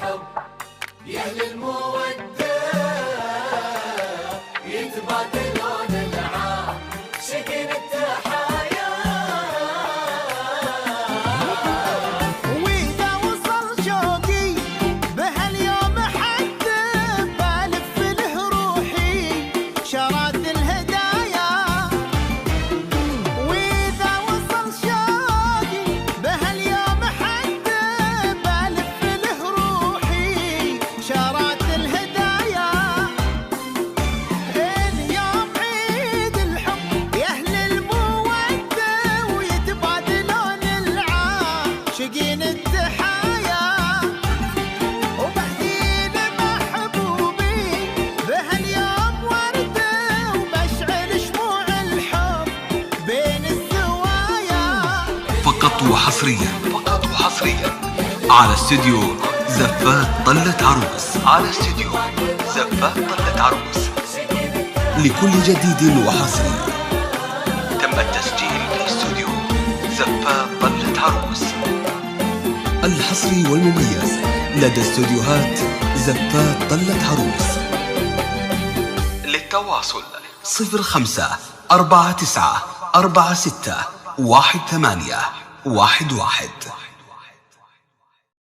الحب يا أهل المودة يتبادلون العاشقين التحايا. وإذا وصل شوقي بهاليوم حد بألف له روحي شرات الهدايا. وإذا وصل شوقي بهاليوم حد بألف له روحي شرات الهدايا. اليوم عيد الحب يا أهل المودة ويتبادلون العاشقين التحايا. وبهدي لمحبوبي بهاليوم وردة وبشعل شموع الحب بين الزوايا. فقط وحصريا على استديو زفات طلة عروس. لكل جديد وحصري تم التسجيل في استوديو زفات طلة عروس. الحصري والمميز لدى استوديوهات زفات طلة عروس. للتواصل 0549461811.